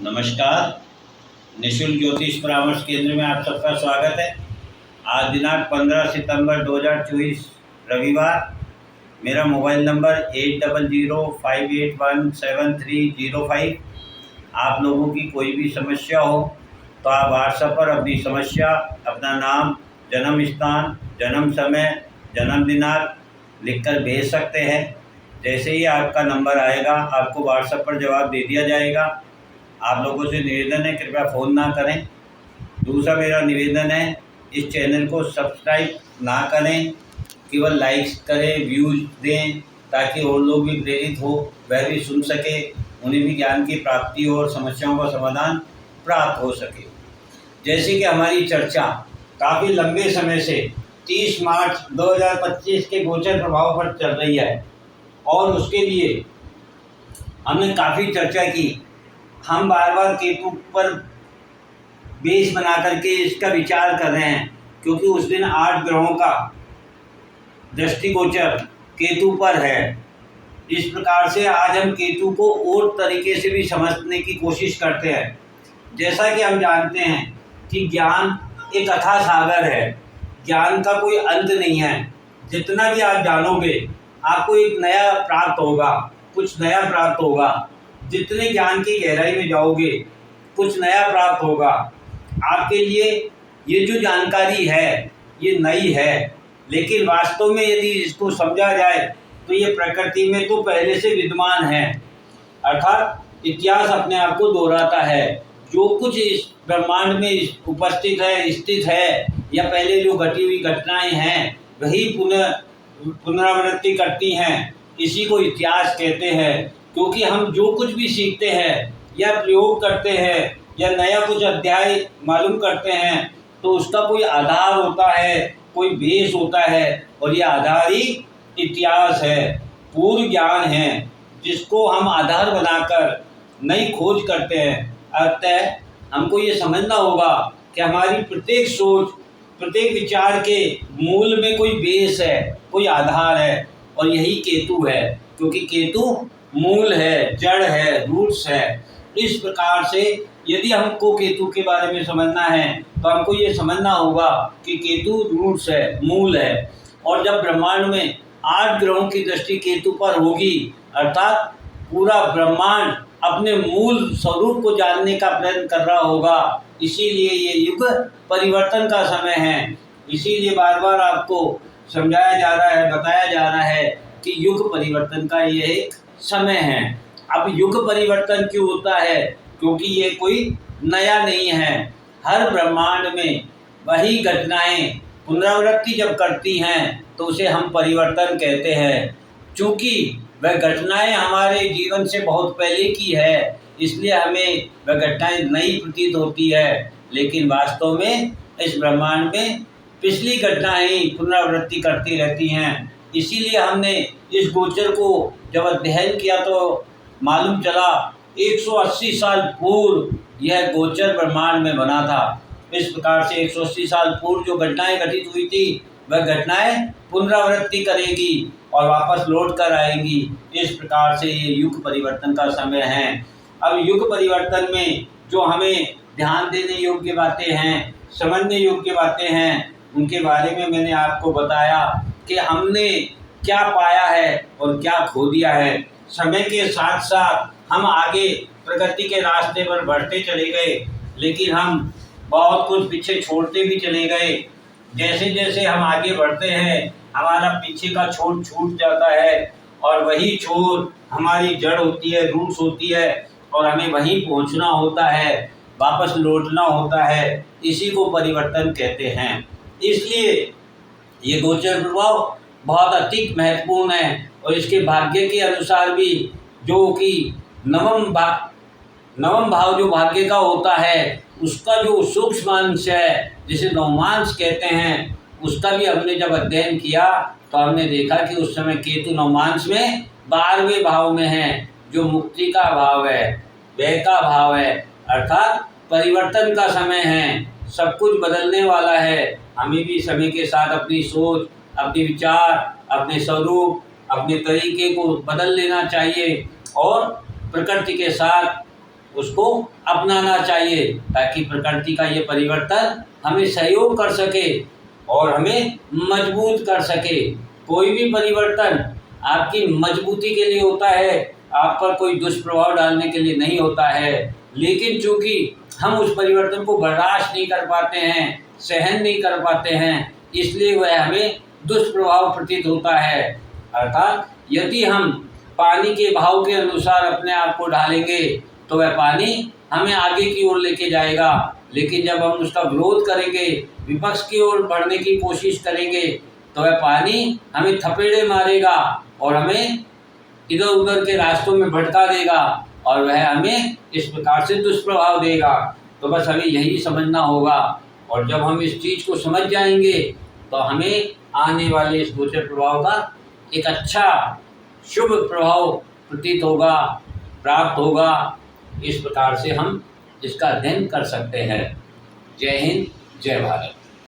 नमस्कार। निःशुल्क ज्योतिष परामर्श केंद्र में आप सबका स्वागत है। आज दिनांक 15 सितंबर 2024 रविवार। मेरा मोबाइल नंबर 8005817305। आप लोगों की कोई भी समस्या हो तो आप व्हाट्सएप पर अपनी समस्या, अपना नाम, जन्म स्थान, जन्म समय, जन्म दिनांक लिखकर भेज सकते हैं। जैसे ही आपका नंबर आएगा आपको व्हाट्सएप पर जवाब दे दिया जाएगा। आप लोगों से निवेदन है, कृपया फ़ोन ना करें। दूसरा मेरा निवेदन है, इस चैनल को सब्सक्राइब ना करें, केवल लाइक्स करें, व्यूज़ दें, ताकि और लोग भी प्रेरित हो, वह भी सुन सके, उन्हें भी ज्ञान की प्राप्ति और समस्याओं का समाधान प्राप्त हो सके। जैसे कि हमारी चर्चा काफ़ी लंबे समय से 30 मार्च 2025 के गोचर प्रभाव पर चल रही है और उसके लिए हमने काफ़ी चर्चा की। हम बार बार केतु पर बेस बना करके इसका विचार कर रहे हैं, क्योंकि उस दिन 8 ग्रहों का दृष्टिगोचर केतु पर है। इस प्रकार से आज हम केतु को और तरीके से भी समझने की कोशिश करते हैं। जैसा कि हम जानते हैं कि ज्ञान एक अथाह सागर है, ज्ञान का कोई अंत नहीं है। जितना भी आप जानोगे आपको एक नया प्राप्त होगा, कुछ नया प्राप्त होगा। जितने ज्ञान की गहराई में जाओगे कुछ नया प्राप्त होगा आपके लिए। ये जो जानकारी है ये नई है, लेकिन वास्तव में यदि इसको समझा जाए तो ये प्रकृति में तो पहले से विद्यमान है। अर्थात इतिहास अपने आप को दोहराता है। जो कुछ इस ब्रह्मांड में उपस्थित है, स्थित है, या पहले जो घटी हुई घटनाएं हैं वही पुनरावृत्ति करती हैं। इसी को इतिहास कहते हैं। क्योंकि हम जो कुछ भी सीखते हैं या प्रयोग करते हैं या नया कुछ अध्याय मालूम करते हैं तो उसका कोई आधार होता है, कोई बेस होता है, और ये आधार ही इतिहास है, पूर्व ज्ञान है, जिसको हम आधार बनाकर नई खोज करते हैं। अतः हमको ये समझना होगा कि हमारी प्रत्येक सोच, प्रत्येक विचार के मूल में कोई बेस है, कोई आधार है, और यही केतु है। क्योंकि केतु मूल है, जड़ है, रूट्स है। इस प्रकार से यदि हमको केतु के बारे में समझना है तो हमको ये समझना होगा कि केतु रूट्स है, मूल है। और जब ब्रह्मांड में 8 ग्रहों की दृष्टि केतु पर होगी, अर्थात पूरा ब्रह्मांड अपने मूल स्वरूप को जानने का प्रयत्न कर रहा होगा। इसीलिए ये युग परिवर्तन का समय है। इसीलिए बार बार आपको समझाया जा रहा है, बताया जा रहा है कि युग परिवर्तन का ये एक समय है। अब युग परिवर्तन क्यों होता है? क्योंकि ये कोई नया नहीं है। हर ब्रह्मांड में वही घटनाएं पुनरावृत्ति जब करती हैं तो उसे हम परिवर्तन कहते हैं। चूँकि वह घटनाएं हमारे जीवन से बहुत पहले की है, इसलिए हमें वह घटनाएं नई प्रतीत होती है, लेकिन वास्तव में इस ब्रह्मांड में पिछली घटनाएं पुनरावृत्ति करती रहती हैं। इसीलिए हमने इस गोचर को जब अध्ययन किया तो मालूम चला 180 साल पूर्व यह गोचर ब्रह्मांड में बना था। इस प्रकार से 180 साल पूर्व जो घटनाएं घटित हुई थी वह घटनाएं पुनरावृत्ति करेगी और वापस लौट कर आएगी। इस प्रकार से ये युग परिवर्तन का समय है। अब युग परिवर्तन में जो हमें ध्यान देने योग्य बातें हैं, समझने योग्य बातें हैं, उनके बारे में मैंने आपको बताया कि हमने क्या पाया है और क्या खो दिया है। समय के साथ साथ हम आगे प्रगति के रास्ते पर बढ़ते चले गए, लेकिन हम बहुत कुछ पीछे छोड़ते भी चले गए। जैसे जैसे हम आगे बढ़ते हैं हमारा पीछे का छोर छूट जाता है, और वही छोर हमारी जड़ होती है, रूट्स होती है, और हमें वहीं पहुंचना होता है, वापस लौटना होता है। इसी को परिवर्तन कहते हैं। इसलिए ये गोचर प्रभाव बहुत अधिक महत्वपूर्ण है, और इसके भाग्य के अनुसार भी, जो कि नवम भाव जो भाग्य का होता है उसका जो सूक्ष्म अंश है, जिसे नवमांश कहते हैं, उसका भी हमने जब अध्ययन किया तो हमने देखा कि उस समय केतु नवमांश में 12वें भाव में है, जो मुक्ति का भाव है, व्यय का भाव है, अर्थात परिवर्तन का समय है। सब कुछ बदलने वाला है। हमें भी समय के साथ अपनी सोच, अपने विचार, अपने स्वरूप, अपने तरीके को बदल लेना चाहिए और प्रकृति के साथ उसको अपनाना चाहिए, ताकि प्रकृति का ये परिवर्तन हमें सहयोग कर सके और हमें मजबूत कर सके। कोई भी परिवर्तन आपकी मजबूती के लिए होता है, आप पर कोई दुष्प्रभाव डालने के लिए नहीं होता है। लेकिन चूंकि हम उस परिवर्तन को बर्दाश्त नहीं कर पाते हैं, सहन नहीं कर पाते हैं, इसलिए वह हमें दुष्प्रभाव प्रतीत होता है। अर्थात यदि हम पानी के भाव के अनुसार अपने आप को ढालेंगे तो वह पानी हमें आगे की ओर लेके जाएगा, लेकिन जब हम उसका विरोध करेंगे, विपक्ष की ओर बढ़ने की कोशिश करेंगे, तो वह पानी हमें थपेड़े मारेगा और हमें इधर उधर के रास्तों में भटका देगा और वह हमें इस प्रकार से दुष्प्रभाव देगा। तो बस हमें यही समझना होगा, और जब हम इस चीज़ को समझ जाएंगे तो हमें आने वाले इस गोचर प्रभाव का एक अच्छा शुभ प्रभाव प्रतीत होगा, प्राप्त होगा। इस प्रकार से हम इसका अध्ययन कर सकते हैं। जय हिंद, जय भारत।